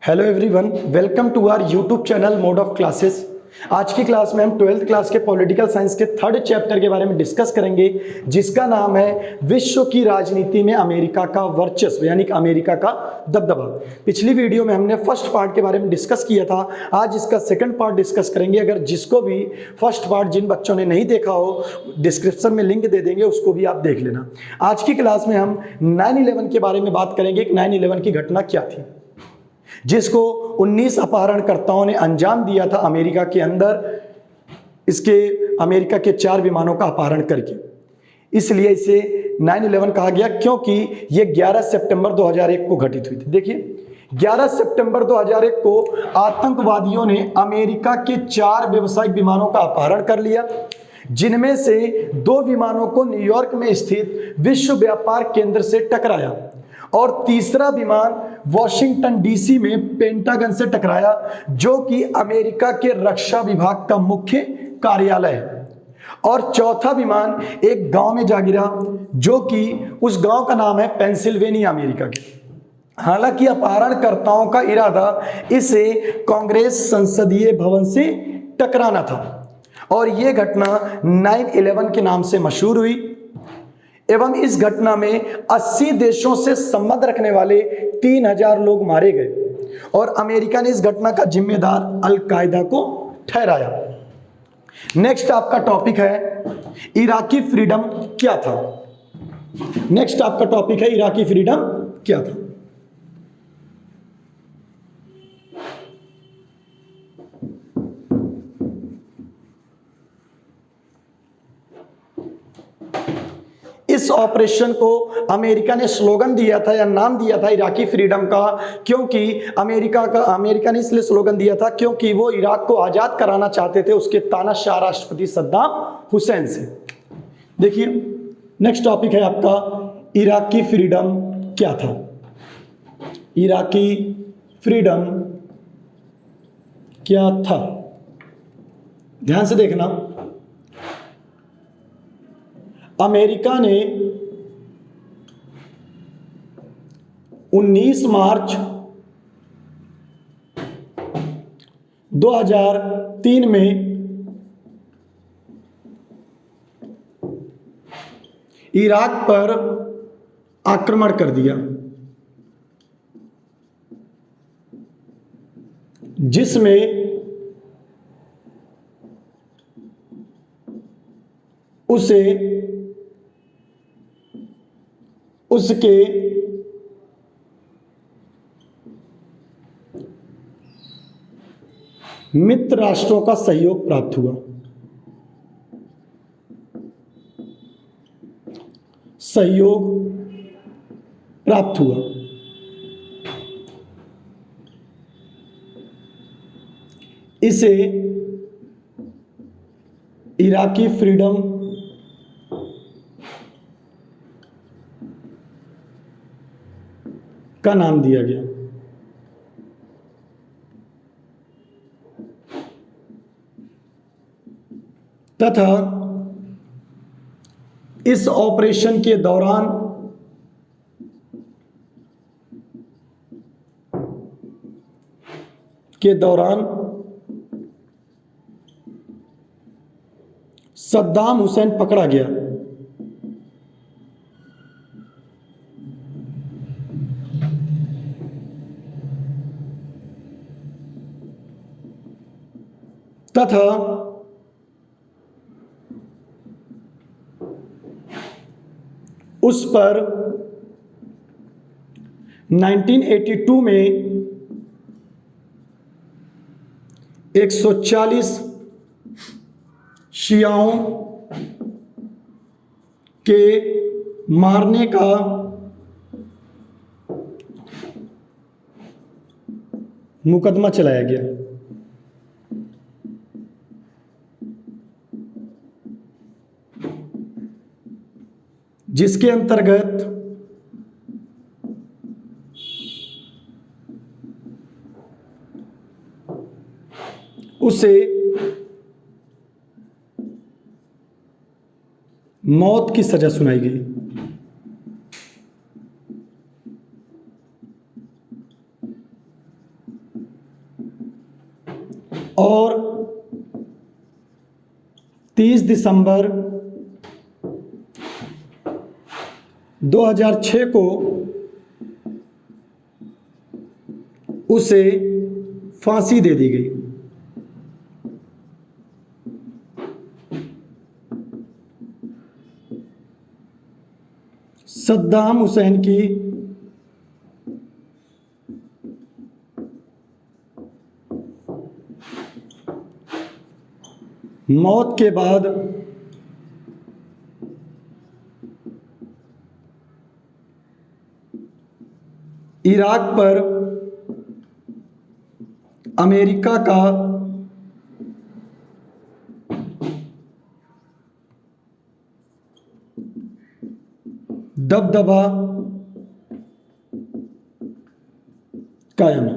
Hello everyone, welcome to our YouTube channel mode of classes. आज की class में हम 12th क्लास के पॉलिटिकल साइंस के थर्ड चैप्टर के बारे में डिस्कस करेंगे, जिसका नाम है विश्व की राजनीति में अमेरिका का वर्चस्व, यानी कि अमेरिका का दबदबा। पिछली वीडियो में हमने फर्स्ट पार्ट के बारे में डिस्कस किया था, आज इसका सेकंड पार्ट डिस्कस करेंगे। अगर जिसको भी फर्स्ट पार्ट जिन बच्चों ने नहीं देखा हो, डिस्क्रिप्शन में लिंक दे देंगे, उसको भी आप देख लेना। आज की क्लास में हम 9/11 के बारे में बात करेंगे कि 9/11 की घटना क्या थी, जिसको 19 अपहरणकर्ताओं ने अंजाम दिया था अमेरिका के अंदर, इसके अमेरिका के 4 विमानों का अपहरण करके। इसलिए इसे 9/11 कहा गया, क्योंकि यह 11 सितंबर 2001 को घटित हुई थी। देखिए, 11 सितंबर 2001 को आतंकवादियों ने अमेरिका के 4 व्यावसायिक विमानों का अपहरण कर लिया, जिनमें से 2 विमानों को न्यूयॉर्क में स्थित विश्व व्यापार केंद्र से टकराया और तीसरा विमान वॉशिंगटन डीसी में पेंटागन से टकराया, जो कि अमेरिका के रक्षा विभाग का मुख्य कार्यालय है। और चौथा विमान एक गांव में जा गिरा, जो कि उस गांव का नाम है पेंसिल्वेनिया, अमेरिका के। हालांकि अपहरणकर्ताओं का इरादा इसे कांग्रेस संसदीय भवन से टकराना था और यह घटना 9/11 के नाम से मशहूर हुई। एवं इस घटना में 80 देशों से संबंध रखने वाले 3000 लोग मारे गए और अमेरिका ने इस घटना का जिम्मेदार अल कायदा को ठहराया। नेक्स्ट आपका टॉपिक है इराकी फ्रीडम क्या था। नेक्स्ट आपका टॉपिक है इराकी फ्रीडम क्या था। इस ऑपरेशन को अमेरिका ने स्लोगन दिया था या नाम दिया था इराकी फ्रीडम का, क्योंकि अमेरिका ने इसलिए स्लोगन दिया था क्योंकि वो इराक को आजाद कराना चाहते थे उसके तानाशाह राष्ट्रपति सद्दाम हुसैन से। देखिए, नेक्स्ट टॉपिक है आपका इराकी फ्रीडम क्या था। इराकी फ्रीडम क्या था, ध्यान से देखना। अमेरिका ने 19 मार्च 2003 में इराक पर आक्रमण कर दिया, जिसमें उसे उसके मित्र राष्ट्रों का सहयोग प्राप्त हुआ। इसे इराकी फ्रीडम का नाम दिया गया। तथा इस ऑपरेशन के दौरान सद्दाम हुसैन पकड़ा गया। तथा उस पर 1982 में 140 शियाओं के मारने का मुकदमा चलाया गया, जिसके अंतर्गत उसे मौत की सजा सुनाई गई। और 30 दिसंबर 2006 को उसे फांसी दे दी गई। सद्दाम हुसैन की मौत के बाद इराक पर अमेरिका का दबदबा कायम है।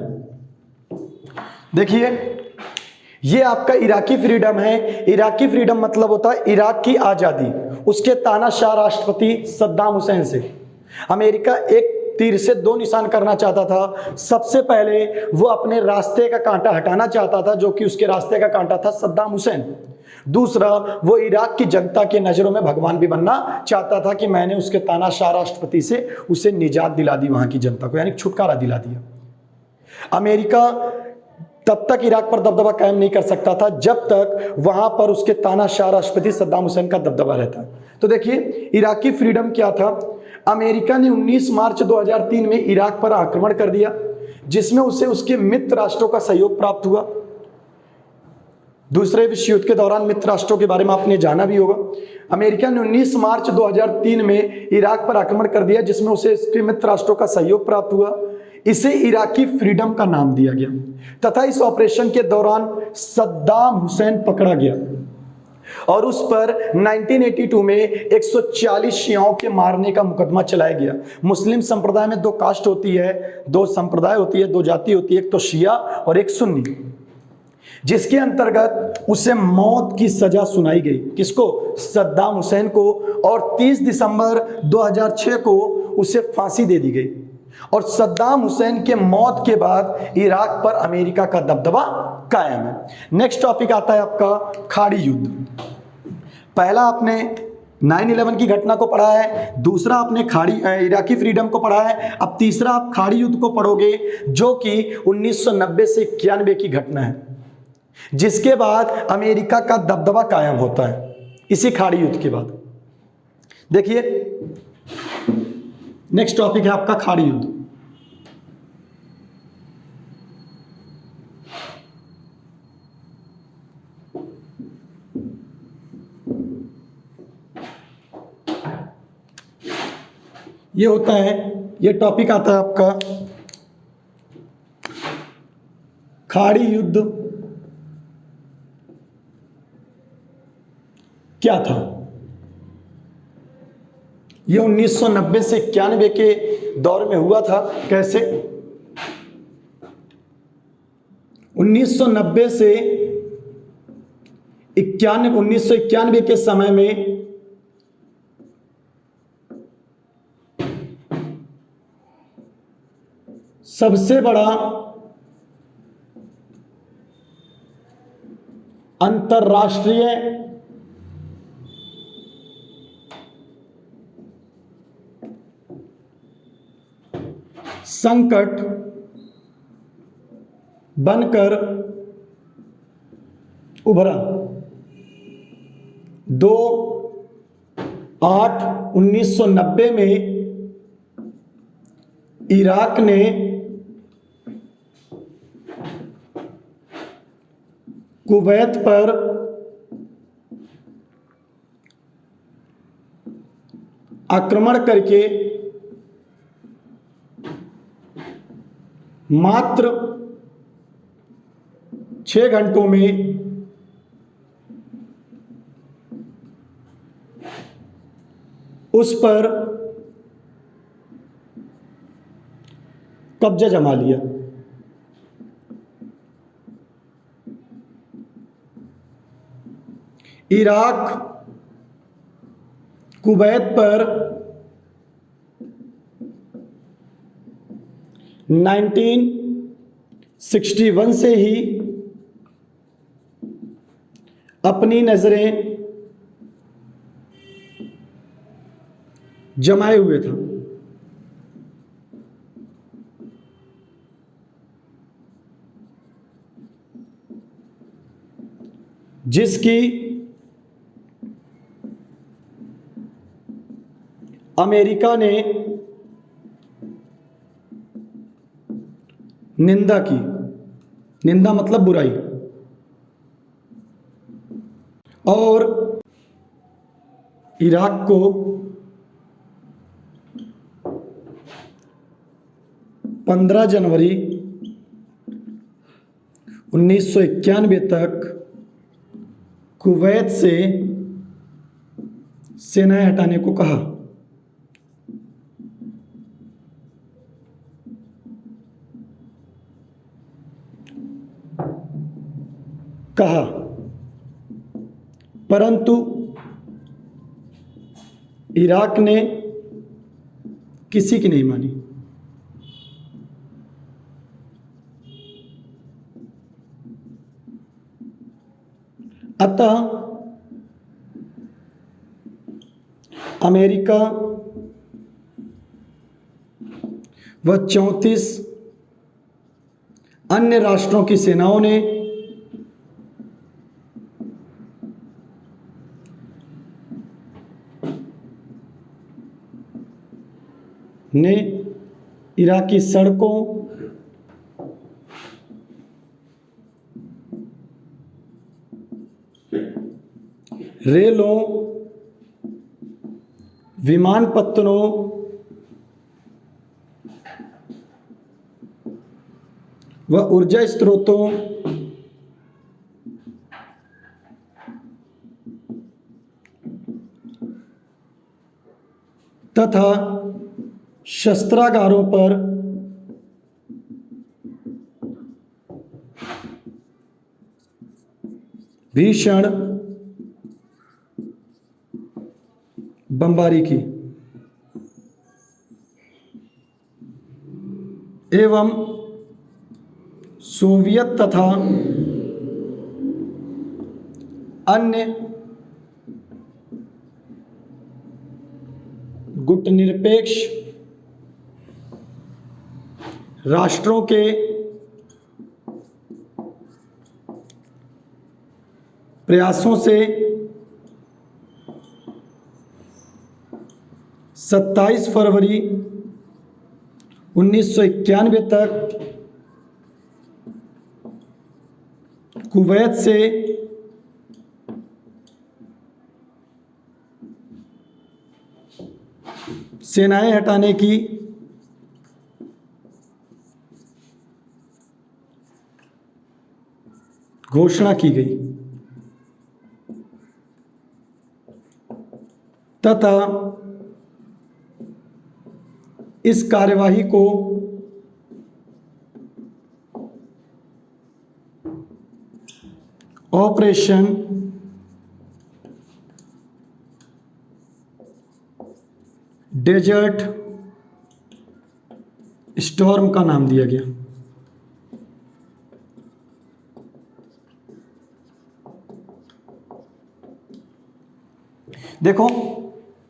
देखिए, ये आपका इराकी फ्रीडम है। इराकी फ्रीडम मतलब होता है इराक की आज़ादी। उसके तानाशाह राष्ट्रपति सद्दाम हुसैन से अमेरिका एक तीर से दो निशान करना चाहता था। सबसे पहले वो अपने रास्ते का कांटा हटाना चाहता था, जो कि उसके रास्ते का कांटा था सद्दाम हुसैन। दूसरा, वो इराक की जनता के नज़रों में भगवान भी बनना चाहता था कि मैंने उसके तानाशाह राष्ट्रपति से उसे निजात दिला दी, वहां की जनता को, यानी छुटकारा दिला दिया। अमेरिका तब तक इराक पर दबदबा कायम नहीं कर सकता था जब तक वहां पर उसके तानाशाह राष्ट्रपति सद्दाम हुसैन का दबदबा रहता। तो देखिए, इराकी फ्रीडम क्या था। अमेरिका ने 19 मार्च 2003 में इराक पर आक्रमण कर दिया, जिसमें उसे उसके मित्र राष्ट्रों का सहयोग प्राप्त हुआ। दूसरे विश्व युद्ध के दौरान मित्र राष्ट्रों के बारे में आपने जाना भी होगा। अमेरिका ने 19 मार्च 2003 में इराक पर आक्रमण कर दिया, जिसमें उसे उसके मित्र राष्ट्रों का सहयोग प्राप्त हुआ। इसे इराकी फ्रीडम का नाम दिया गया तथा इस ऑपरेशन के दौरान सद्दाम हुसैन पकड़ा गया और उस पर 1982 में 140 शियाओं के मारने का मुकदमा चलाया गया। मुस्लिम संप्रदाय में दो कास्ट होती है, दो संप्रदाय होती है, दो जाति होती है, एक तो शिया और एक सुन्नी, जिसके अंतर्गत उसे मौत की सजा सुनाई गई। किसको? सद्दाम हुसैन को। और 30 दिसंबर 2006 को उसे फांसी दे दी गई। और सद्दाम हुसैन के मौत के बाद इराक पर अमेरिका का दबदबा कायम है। नेक्स्ट टॉपिक आता है आपका खाड़ी युद्ध। पहला आपने 9/11 की घटना को पढ़ा है, दूसरा आपने इराकी फ्रीडम को पढ़ा है, अब तीसरा आप खाड़ी युद्ध को पढ़ोगे, जो कि 1990 से 91 की घटना है, जिसके बाद अमेरिका का दबदबा कायम होता है इसी खाड़ी युद्ध के बाद। देखिए, नेक्स्ट टॉपिक है आपका खाड़ी युद्ध। ये होता है, ये टॉपिक आता है आपका खाड़ी युद्ध क्या था। ये 1990 से 91 के दौर में हुआ था। कैसे? 1990 से 1991 के समय में सबसे बड़ा अंतर्राष्ट्रीय संकट बनकर उभरा। 2/8/1990 में इराक ने कुवैत पर आक्रमण करके मात्र 6 घंटों में उस पर कब्जा जमा लिया। इराक कुवैत पर 1961 से ही अपनी नजरें जमाए हुए था। जिसकी अमेरिका ने निंदा की। निंदा मतलब बुराई। और इराक को 15 जनवरी 1991 तक कुवैत से सेनाएं हटाने को कहा। परंतु इराक ने किसी की नहीं मानी। अतः अमेरिका व 34 अन्य राष्ट्रों की सेनाओं ने इराकी सड़कों, रेलों, विमानपत्तनों व ऊर्जा स्रोतों तथा शस्त्रागारों पर भीषण बमबारी की एवं सोवियत तथा अन्य गुटनिरपेक्ष राष्ट्रों के प्रयासों से 27 फरवरी 1991 तक कुवैत से सेनाएं हटाने की घोषणा की गई तथा इस कार्यवाही को ऑपरेशन डेजर्ट स्टॉर्म का नाम दिया गया। देखो,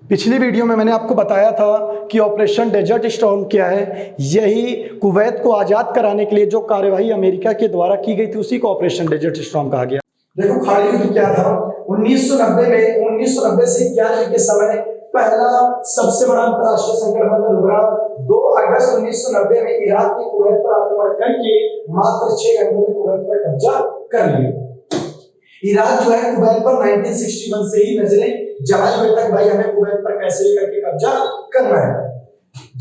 पिछली वीडियो में मैंने आपको बताया था कि ऑपरेशन डेजर्ट स्टॉर्म क्या है। यही कुवैत को आजाद कराने के लिए जो कार्यवाही अमेरिका के द्वारा की गई थी उसी को ऑपरेशन डेजर्ट स्टॉर्म कहा गया। देखो, खाड़ी युद्ध क्या था। 1990 में 1990 से 91 के समय पहला सबसे बड़ा अंतरराष्ट्रीय संकट उभरा। 2 अगस्त 1990 में इराक ने कुवैत पर आक्रमण करके मात्र 6 घंटों में कुवैत पर कब्जा कर लिया। इराक जो है कुवैत पर 1961 से ही नजरें जमाए हुए तक भाई हमें कुवैत पर कैसे करके कब्जा करना है,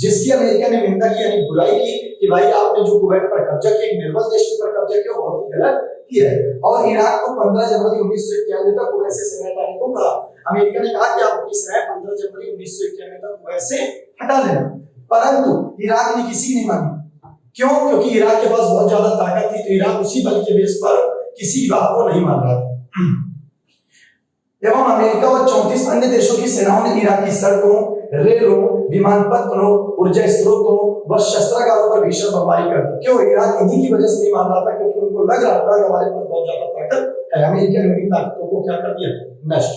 जिसकी अमेरिका ने निंदा की यानी बुराई की कि भाई आपने जो कुवैत पर कब्जा किया, निर्बल देश पर कब्जा किया, बहुत ही गलत किया है। और इराक को 15 जनवरी 1991 तक कुवैत से सेना हटाने को कहा। अमेरिका ने कहा कि आप अपनी सेना 15 जनवरी 1991 तक कुवैत से हटा देना, परंतु इराक ने किसी की नहीं मानी। क्यों? क्योंकि इराक के पास बहुत ज्यादा ताकत थी, तो इराक उसी बल के बेस पर किसी बात को नहीं मान रहा था। एवं अमेरिका और 34 अन्य देशों की सेनाओं ने इराकी सड़कों, रेलों, विमानपत्तनों, ऊर्जा स्रोतों व शस्त्रागारों पर भीषण बमबारी कर दी। क्यों? इराक इन्हीं की वजह से नहीं मान रहा था, क्योंकि उनको लग रहा था कि हमारे पास बहुत ज्यादा ताकत अमेरिकन यूनियन ताकतों को क्या कर दिया, नष्ट।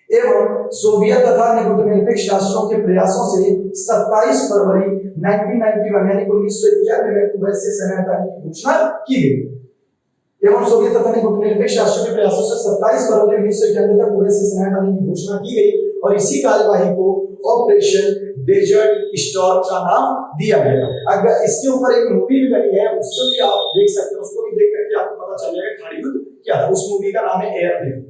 एवं सोवियत तथा गुटनिरपेक्ष राष्ट्रों के प्रयासों से 27 फरवरी 1991 यानी 1991 में कुवैत से सेना हटाने की घोषणा की गई। एवं सोवियत तथा गुटनिरपेक्ष राष्ट्रों के प्रयासों से 27 फरवरी 1991 तक कुवैत से सेना हटाने की घोषणा की गई और इसी कार्यवाही को ऑपरेशन डेजर्ट स्टॉर्म का नाम दिया गया। अगर इसके ऊपर एक मूवी भी बनी है, उसको भी आप देख सकते हैं, उसको भी देख करके आपको पता चल जाएगा खाड़ी युद्ध क्या था। उस मूवी का नाम है एयरलिफ्ट,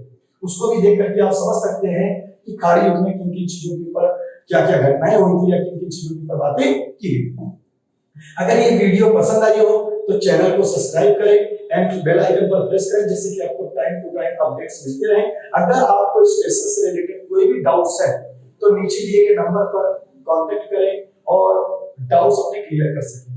उसको भी देख करके आप समझ सकते हैं कि खाड़ी युद्ध में किन किन चीजों के ऊपर क्या क्या घटनाएं हुई थी या किन किन चीजों के ऊपर बातें की गई। अगर ये वीडियो पसंद आई हो तो चैनल को सब्सक्राइब करें एंड बेल आइकन पर प्रेस करें, जिससे कि आपको टाइम टू टाइम अपडेट्स मिलते रहें। अगर आपको इस लेसन से रिलेटेड कोई भी डाउट्स है तो नीचे दिए गए नंबर पर कांटेक्ट करें और डाउट्स अपने क्लियर कर सकते हैं।